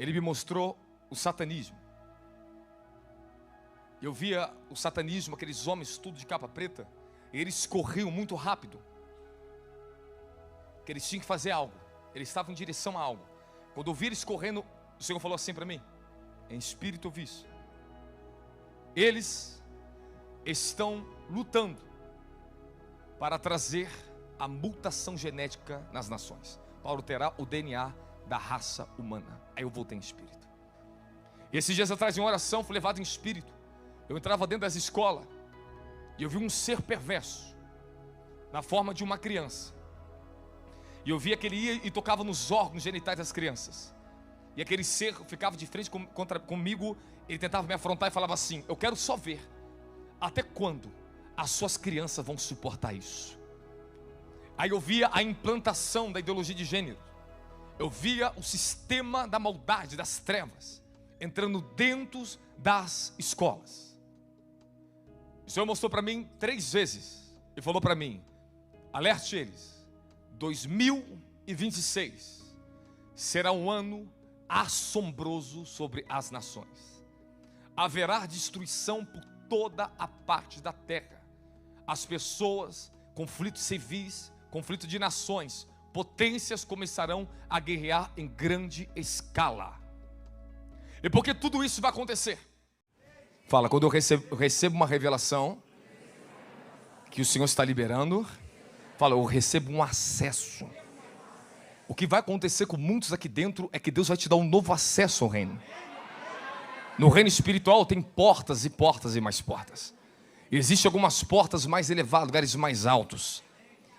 ele me mostrou o satanismo. Eu via o satanismo, aqueles homens tudo de capa preta, e eles corriam muito rápido, que eles tinham que fazer algo, eles estavam em direção a algo. Quando eu vi eles correndo, o Senhor falou assim para mim, em espírito eu vi isso. Eles estão lutando para trazer a mutação genética nas nações. Paulo terá o DNA da raça humana. Aí eu voltei em espírito. E esses dias atrás, em oração, fui levado em espírito. Eu entrava dentro das escolas e eu vi um ser perverso na forma de uma criança. E eu via que ele ia e tocava nos órgãos genitais das crianças. E aquele ser ficava de frente comigo. Ele tentava me afrontar e falava assim: eu quero só ver até quando as suas crianças vão suportar isso. Aí eu via a implantação da ideologia de gênero. Eu via o sistema da maldade, das trevas, entrando dentro das escolas. O Senhor mostrou para mim 3 vezes e falou para mim: alerte eles, 2026 será um ano assombroso sobre as nações. Haverá destruição por toda a parte da terra. As pessoas, conflitos civis, conflito de nações, potências começarão a guerrear em grande escala. E por que tudo isso vai acontecer? Fala, quando eu recebo uma revelação que o Senhor está liberando, fala, eu recebo um acesso. O que vai acontecer com muitos aqui dentro é que Deus vai te dar um novo acesso ao reino. No reino espiritual tem portas e portas e mais portas. Existem algumas portas mais elevadas, lugares mais altos,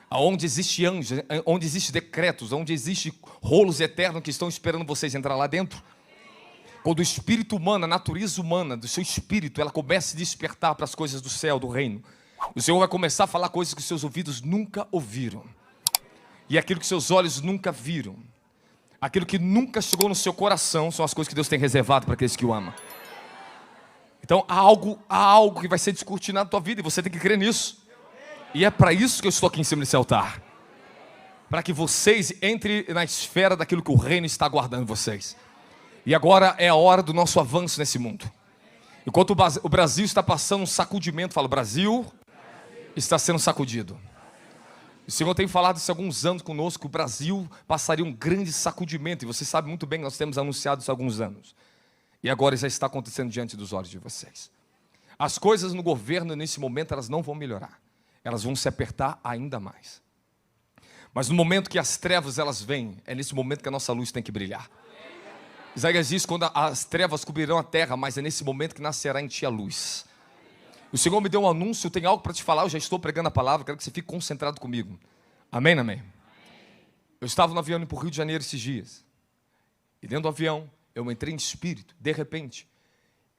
onde existe anjos, onde existe decretos, onde existe rolos eternos que estão esperando vocês entrar lá dentro. Quando o espírito humano, a natureza humana do seu espírito, ela começa a despertar para as coisas do céu, do reino, o Senhor vai começar a falar coisas que seus ouvidos nunca ouviram, e aquilo que seus olhos nunca viram, aquilo que nunca chegou no seu coração, são as coisas que Deus tem reservado para aqueles que o amam. Então há algo que vai ser descortinado na tua vida, e você tem que crer nisso. E é para isso que eu estou aqui em cima desse altar, para que vocês entrem na esfera daquilo que o reino está aguardando vocês. E agora é a hora do nosso avanço nesse mundo. Enquanto o Brasil está passando um sacudimento, fala, o Brasil está sendo sacudido. O Senhor tem falado isso há alguns anos conosco, que o Brasil passaria um grande sacudimento, e você sabe muito bem que nós temos anunciado isso há alguns anos. E agora já está acontecendo diante dos olhos de vocês. As coisas no governo nesse momento, elas não vão melhorar. Elas vão se apertar ainda mais. Mas no momento que as trevas elas vêm, é nesse momento que a nossa luz tem que brilhar. Isaías diz, quando as trevas cobrirão a terra, mas é nesse momento que nascerá em ti a luz. O Senhor me deu um anúncio, eu tenho algo para te falar, eu já estou pregando a palavra, quero que você fique concentrado comigo. Amém, amém? Eu estava no avião indo para o Rio de Janeiro esses dias. E dentro do avião, eu entrei em espírito, de repente,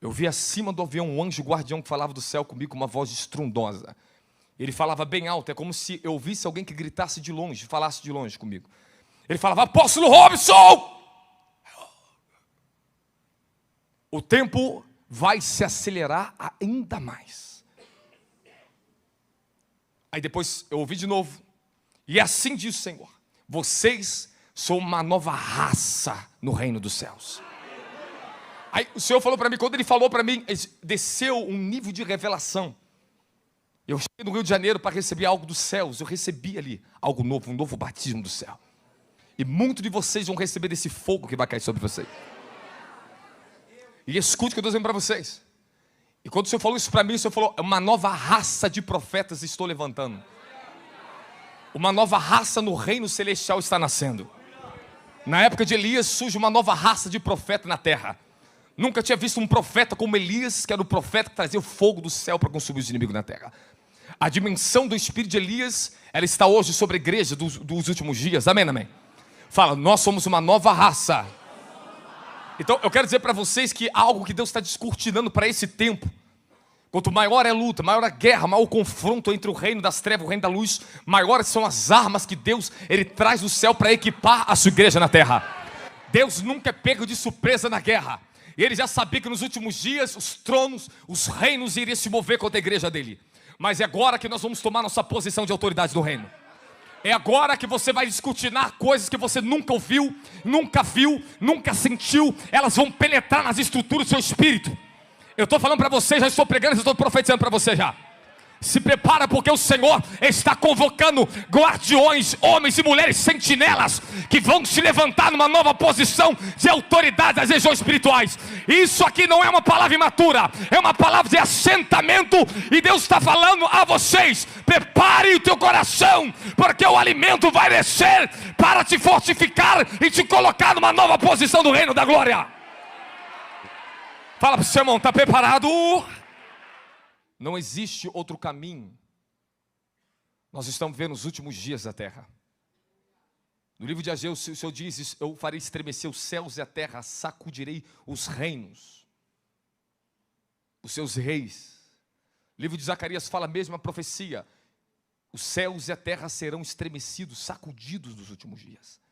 eu vi acima do avião um anjo guardião que falava do céu comigo com uma voz estrondosa. Ele falava bem alto, é como se eu visse alguém que gritasse de longe, falasse de longe comigo. Ele falava, Apóstolo Robson! O tempo vai se acelerar ainda mais. Aí depois eu ouvi de novo. E assim diz o Senhor: vocês são uma nova raça no reino dos céus. Aí o Senhor falou para mim, quando Ele falou para mim, desceu um nível de revelação. Eu cheguei no Rio de Janeiro para receber algo dos céus. Eu recebi ali algo novo, um novo batismo do céu. E muitos de vocês vão receber desse fogo que vai cair sobre vocês. E escute o que eu estou dizendo para vocês. E quando o Senhor falou isso para mim, o Senhor falou, uma nova raça de profetas estou levantando. Uma nova raça no reino celestial está nascendo. Na época de Elias surge uma nova raça de profeta na terra. Nunca tinha visto um profeta como Elias, que era o profeta que trazia o fogo do céu para consumir os inimigos na terra. A dimensão do espírito de Elias, ela está hoje sobre a igreja dos últimos dias. Amém, amém? Fala, nós somos uma nova raça. Então eu quero dizer para vocês que algo que Deus está descortinando para esse tempo. Quanto maior é a luta, maior a guerra, maior o confronto entre o reino das trevas e o reino da luz, maiores são as armas que Deus Ele traz do céu para equipar a sua igreja na terra. Deus nunca é pego de surpresa na guerra. E Ele já sabia que nos últimos dias os tronos, os reinos iriam se mover contra a igreja dele. Mas é agora que nós vamos tomar nossa posição de autoridade no reino. É agora que você vai descortinar coisas que você nunca ouviu, nunca viu, nunca sentiu. Elas vão penetrar nas estruturas do seu espírito. Eu estou falando para você, já estou pregando, já estou profetizando para você já. Se prepara, porque o Senhor está convocando guardiões, homens e mulheres sentinelas, que vão se levantar numa nova posição de autoridade das regiões espirituais. Isso aqui não é uma palavra imatura, é uma palavra de assentamento. E Deus está falando a vocês: prepare o teu coração, porque o alimento vai descer para te fortificar e te colocar numa nova posição do reino da glória. Fala para o seu irmão: está preparado? Não existe outro caminho. Nós estamos vendo os últimos dias da terra. No livro de Ageu, o Senhor diz: eu farei estremecer os céus e a terra, sacudirei os reinos, os seus reis. O livro de Zacarias fala a mesma profecia: os céus e a terra serão estremecidos, sacudidos nos últimos dias.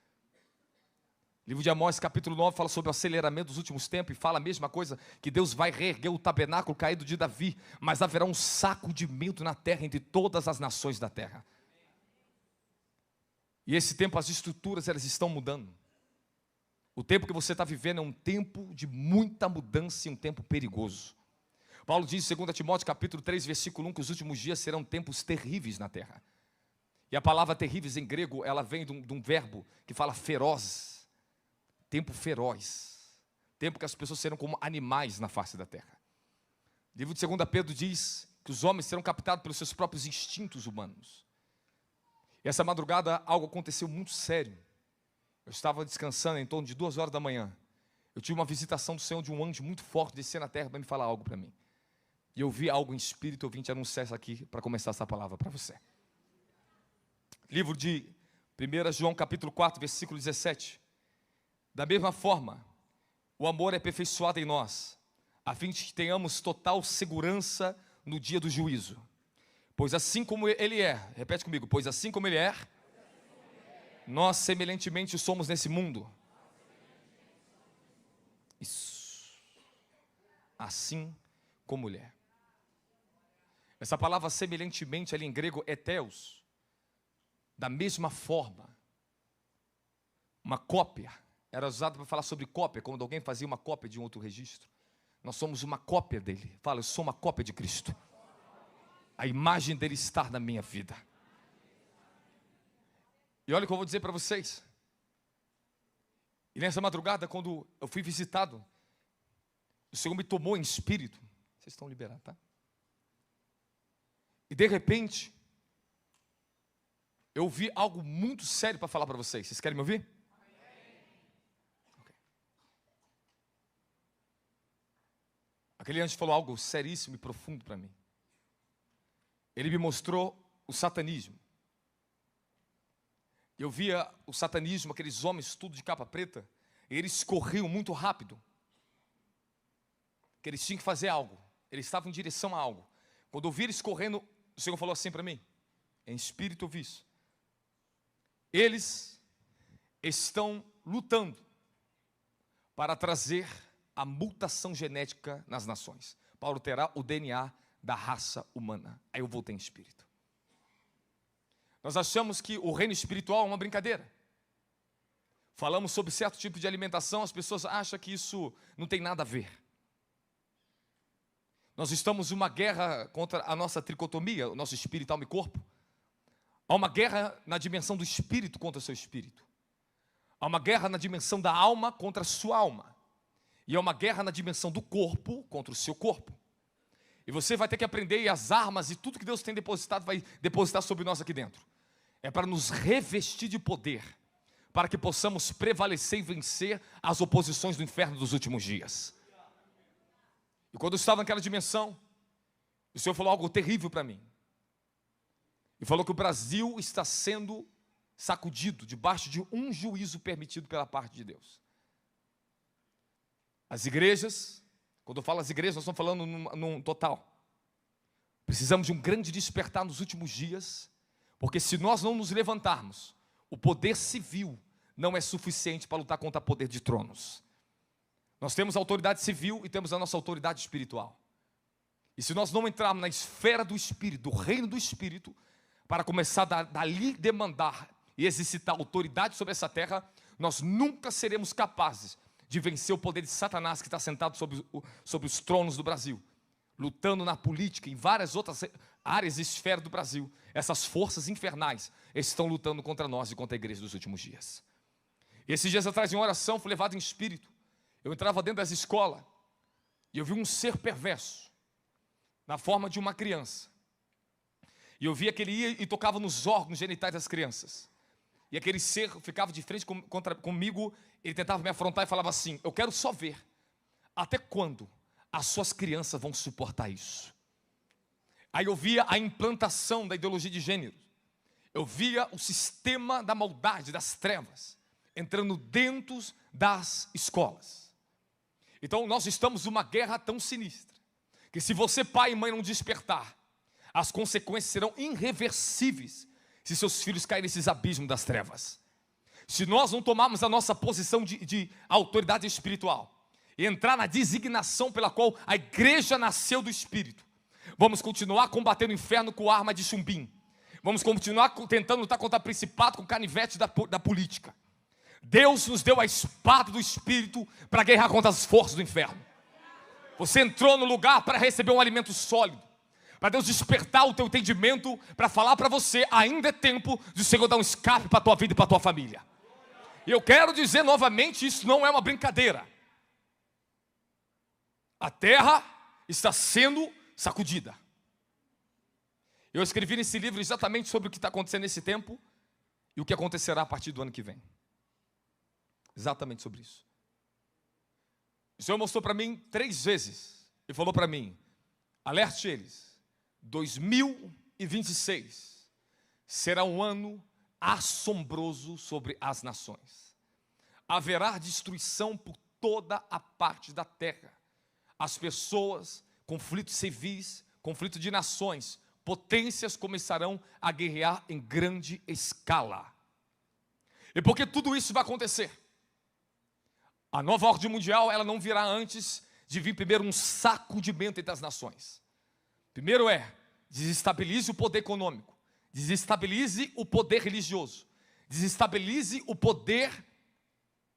O livro de Amós, capítulo 9, fala sobre o aceleramento dos últimos tempos, e fala a mesma coisa, que Deus vai reerguer o tabernáculo caído de Davi, mas haverá um sacudimento na terra, entre todas as nações da terra. E esse tempo, as estruturas, elas estão mudando. O tempo que você está vivendo é um tempo de muita mudança e um tempo perigoso. Paulo diz em 2 Timóteo, capítulo 3, versículo 1, que os últimos dias serão tempos terríveis na terra. E a palavra terríveis em grego, ela vem de um verbo que fala feroz. Tempo feroz, tempo que as pessoas serão como animais na face da terra. O livro de 2 Pedro diz que os homens serão captados pelos seus próprios instintos humanos. E essa madrugada algo aconteceu muito sério. Eu estava descansando em torno de 2 horas da manhã. Eu tive uma visitação do Senhor, de um anjo muito forte descer na terra para me falar algo para mim. E eu vi algo em espírito, eu vim te anunciar isso aqui para começar essa palavra para você. Livro de 1 João capítulo 4, versículo 17. Da mesma forma, o amor é aperfeiçoado em nós, a fim de que tenhamos total segurança no dia do juízo. Pois assim como Ele é, repete comigo, pois assim como Ele é, nós semelhantemente somos nesse mundo. Isso. Assim como Ele é. Essa palavra semelhantemente ali em grego é theos. Da mesma forma. Uma cópia. Era usado para falar sobre cópia, quando alguém fazia uma cópia de um outro registro. Nós somos uma cópia dele. Fala: eu sou uma cópia de Cristo. A imagem dele está na minha vida. E olha o que eu vou dizer para vocês. E nessa madrugada, quando eu fui visitado, o Senhor me tomou em espírito. Vocês estão liberados, tá? E de repente, eu ouvi algo muito sério para falar para vocês. Vocês querem me ouvir? Aquele anjo falou algo seríssimo e profundo para mim. Ele me mostrou o satanismo. Eu via o satanismo, aqueles homens tudo de capa preta, e eles corriam muito rápido. Que eles tinham que fazer algo. Eles estavam em direção a algo. Quando eu vi eles correndo, o Senhor falou assim para mim, em espírito eu vi isso. Eles estão lutando para trazer a mutação genética nas nações. Paulo terá o DNA da raça humana. Aí eu voltei em espírito. Nós achamos que o reino espiritual é uma brincadeira. Falamos sobre certo tipo de alimentação, as pessoas acham que isso não tem nada a ver. Nós estamos em uma guerra contra a nossa tricotomia, o nosso espírito, alma e corpo. Há uma guerra na dimensão do espírito contra o seu espírito. Há uma guerra na dimensão da alma contra a sua alma. E é uma guerra na dimensão do corpo contra o seu corpo. E você vai ter que aprender, e as armas e tudo que Deus tem depositado, vai depositar sobre nós aqui dentro. É para nos revestir de poder, para que possamos prevalecer e vencer as oposições do inferno dos últimos dias. E quando eu estava naquela dimensão, o Senhor falou algo terrível para mim. E falou que o Brasil está sendo sacudido debaixo de um juízo permitido pela parte de Deus. As igrejas, quando eu falo as igrejas, nós estamos falando num total. Precisamos de um grande despertar nos últimos dias, porque se nós não nos levantarmos, o poder civil não é suficiente para lutar contra o poder de tronos. Nós temos a autoridade civil e temos a nossa autoridade espiritual. E se nós não entrarmos na esfera do Espírito, do reino do Espírito, para começar dali demandar e exercitar autoridade sobre essa terra, nós nunca seremos capazes de vencer o poder de Satanás que está sentado sobre os tronos do Brasil, lutando na política, em várias outras áreas e esferas do Brasil. Essas forças infernais estão lutando contra nós e contra a igreja dos últimos dias. E esses dias atrás, em oração, fui levado em espírito. Eu entrava dentro das escolas e eu vi um ser perverso, na forma de uma criança. E eu via que ele ia e tocava nos órgãos genitais das crianças. E aquele ser ficava de frente comigo, ele tentava me afrontar e falava assim: eu quero só ver até quando as suas crianças vão suportar isso. Aí eu via a implantação da ideologia de gênero. Eu via o sistema da maldade, das trevas, entrando dentro das escolas. Então nós estamos numa guerra tão sinistra, que se você, pai e mãe, não despertar, as consequências serão irreversíveis se seus filhos caírem nesses abismos das trevas. Se nós não tomarmos a nossa posição de autoridade espiritual e entrar na designação pela qual a igreja nasceu do Espírito, vamos continuar combatendo o inferno com arma de chumbim. Vamos continuar tentando lutar contra o principado com canivete da política. Deus nos deu a espada do Espírito para guerrear contra as forças do inferno. Você entrou no lugar para receber um alimento sólido, para Deus despertar o teu entendimento, para falar para você: ainda é tempo de o Senhor dar um escape para a tua vida e para a tua família. E eu quero dizer novamente, isso não é uma brincadeira. A terra está sendo sacudida. Eu escrevi nesse livro exatamente sobre o que está acontecendo nesse tempo e o que acontecerá a partir do ano que vem. Exatamente sobre isso. O Senhor mostrou para mim 3 vezes e falou para mim: alerte eles, 2026 será um ano assombroso sobre as nações. Haverá destruição por toda a parte da terra. As pessoas, conflitos civis, conflito de nações, potências começarão a guerrear em grande escala. E por que tudo isso vai acontecer? A nova ordem mundial, ela não virá antes de vir primeiro um sacudimento entre as nações. Primeiro desestabilize o poder econômico, desestabilize o poder religioso, desestabilize o poder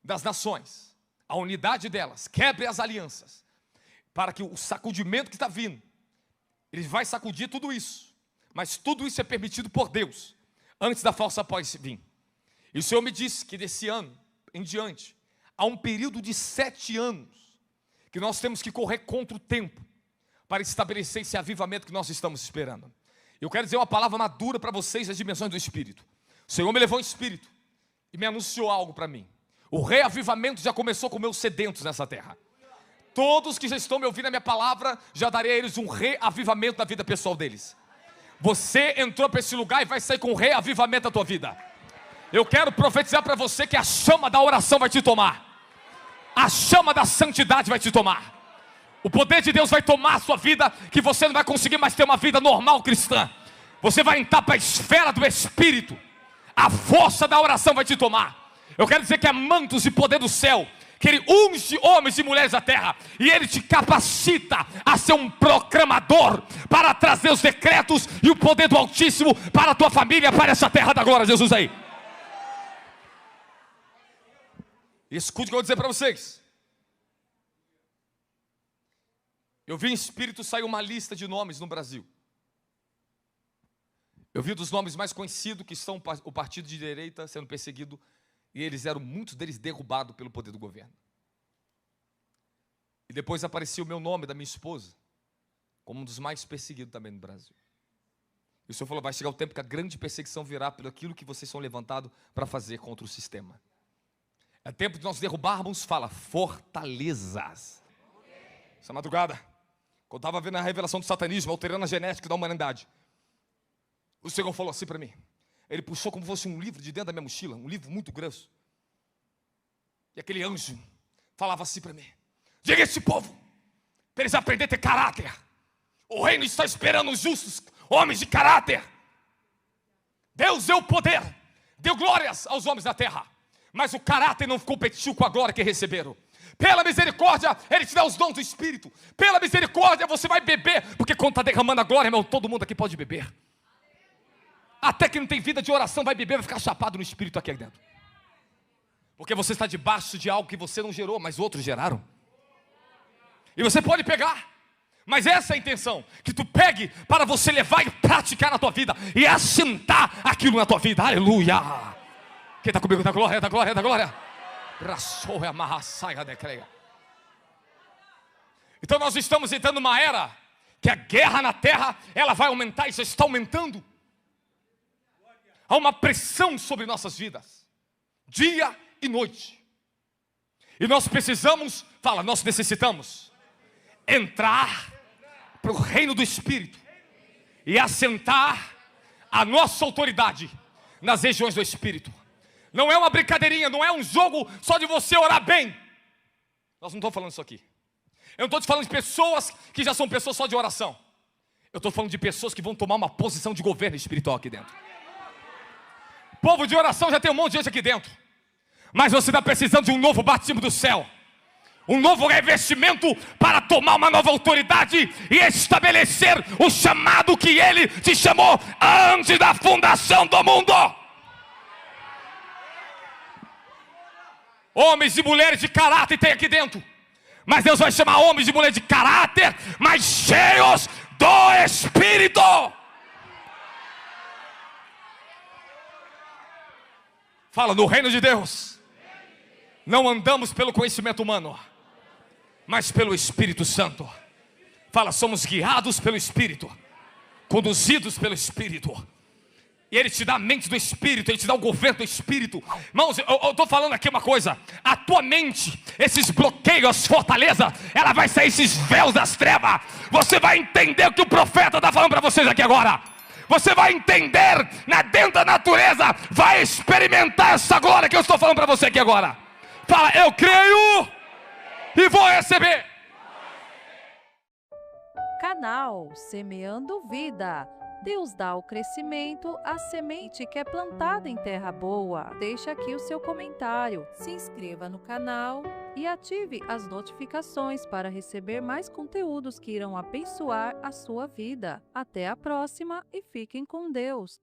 das nações, a unidade delas, quebre as alianças, para que o sacudimento que está vindo, ele vai sacudir tudo isso, mas tudo isso é permitido por Deus, antes da falsa pós vir. E o Senhor me disse que desse ano em diante, há um período de 7 anos, que nós temos que correr contra o tempo, para estabelecer esse avivamento que nós estamos esperando. Eu quero dizer uma palavra madura para vocês das dimensões do Espírito. O Senhor me levou em Espírito e me anunciou algo para mim. O reavivamento já começou com meus sedentos nessa terra. Todos que já estão me ouvindo a minha palavra, já darei a eles um reavivamento na vida pessoal deles. Você entrou para esse lugar e vai sair com um reavivamento da tua vida. Eu quero profetizar para você que a chama da oração vai te tomar. A chama da santidade vai te tomar. O poder de Deus vai tomar a sua vida, que você não vai conseguir mais ter uma vida normal cristã. Você vai entrar para a esfera do Espírito. A força da oração vai te tomar. Eu quero dizer que é mantos de poder do céu, que Ele unge homens e mulheres da terra, e Ele te capacita a ser um proclamador, para trazer os decretos e o poder do Altíssimo para a tua família, para essa terra da glória, Jesus aí. Escute o que eu vou dizer para vocês. Eu vi em espírito sair uma lista de nomes no Brasil. Eu vi dos nomes mais conhecidos, que são o partido de direita sendo perseguido, e muitos deles derrubados pelo poder do governo. E depois apareceu o meu nome, da minha esposa, como um dos mais perseguidos também no Brasil. E o Senhor falou: vai chegar o tempo que a grande perseguição virá pelo aquilo que vocês são levantados para fazer contra o sistema. É tempo de nós derrubarmos, fortalezas. Essa madrugada, quando eu estava vendo a revelação do satanismo, alterando a genética da humanidade, o Senhor falou assim para mim. Ele puxou como se fosse um livro de dentro da minha mochila, um livro muito grosso. E aquele anjo falava assim para mim: diga a esse povo, para eles aprenderem a ter caráter. O reino está esperando os justos, homens de caráter. Deus deu poder, deu glórias aos homens da terra, mas o caráter não competiu com a glória que receberam. Pela misericórdia, Ele te dá os dons do Espírito. Pela misericórdia você vai beber, porque quando está derramando a glória, irmão, todo mundo aqui pode beber. Até que não tem vida de oração, vai beber, vai ficar chapado no espírito aqui dentro. Porque você está debaixo de algo que você não gerou, mas outros geraram. E você pode pegar, mas essa é a intenção, que tu pegue para você levar e praticar na tua vida, e assentar aquilo na tua vida. Aleluia. Quem está comigo? Da glória, da glória, da glória. Então nós estamos entrando numa era que a guerra na terra, ela vai aumentar e já está aumentando. Há uma pressão sobre nossas vidas, dia e noite. E nós precisamos, nós necessitamos entrar para o reino do Espírito e assentar a nossa autoridade nas regiões do Espírito. Não é uma brincadeirinha, não é um jogo só de você orar bem. Nós não estamos falando isso aqui. Eu não estou te falando de pessoas que já são pessoas só de oração. Eu estou falando de pessoas que vão tomar uma posição de governo espiritual aqui dentro. Povo de oração já tem um monte de gente aqui dentro. Mas você está precisando de um novo batismo do céu. Um novo revestimento para tomar uma nova autoridade e estabelecer o chamado que Ele te chamou antes da fundação do mundo. Homens e mulheres de caráter tem aqui dentro. Mas Deus vai chamar homens e mulheres de caráter, mas cheios do Espírito. Fala, no reino de Deus não andamos pelo conhecimento humano, mas pelo Espírito Santo. Fala, somos guiados pelo Espírito, conduzidos pelo Espírito. E Ele te dá a mente do Espírito, Ele te dá o governo do Espírito. Irmãos, eu estou falando aqui uma coisa. A tua mente, esses bloqueios, as fortalezas, ela vai sair, esses véus das trevas. Você vai entender o que o profeta está falando para vocês aqui agora. Você vai entender, dentro da natureza, vai experimentar essa glória que eu estou falando para você aqui agora. Fala, eu creio e vou receber. Canal Semeando Vida. Deus dá o crescimento à semente que é plantada em terra boa. Deixe aqui o seu comentário, se inscreva no canal e ative as notificações para receber mais conteúdos que irão abençoar a sua vida. Até a próxima e fiquem com Deus.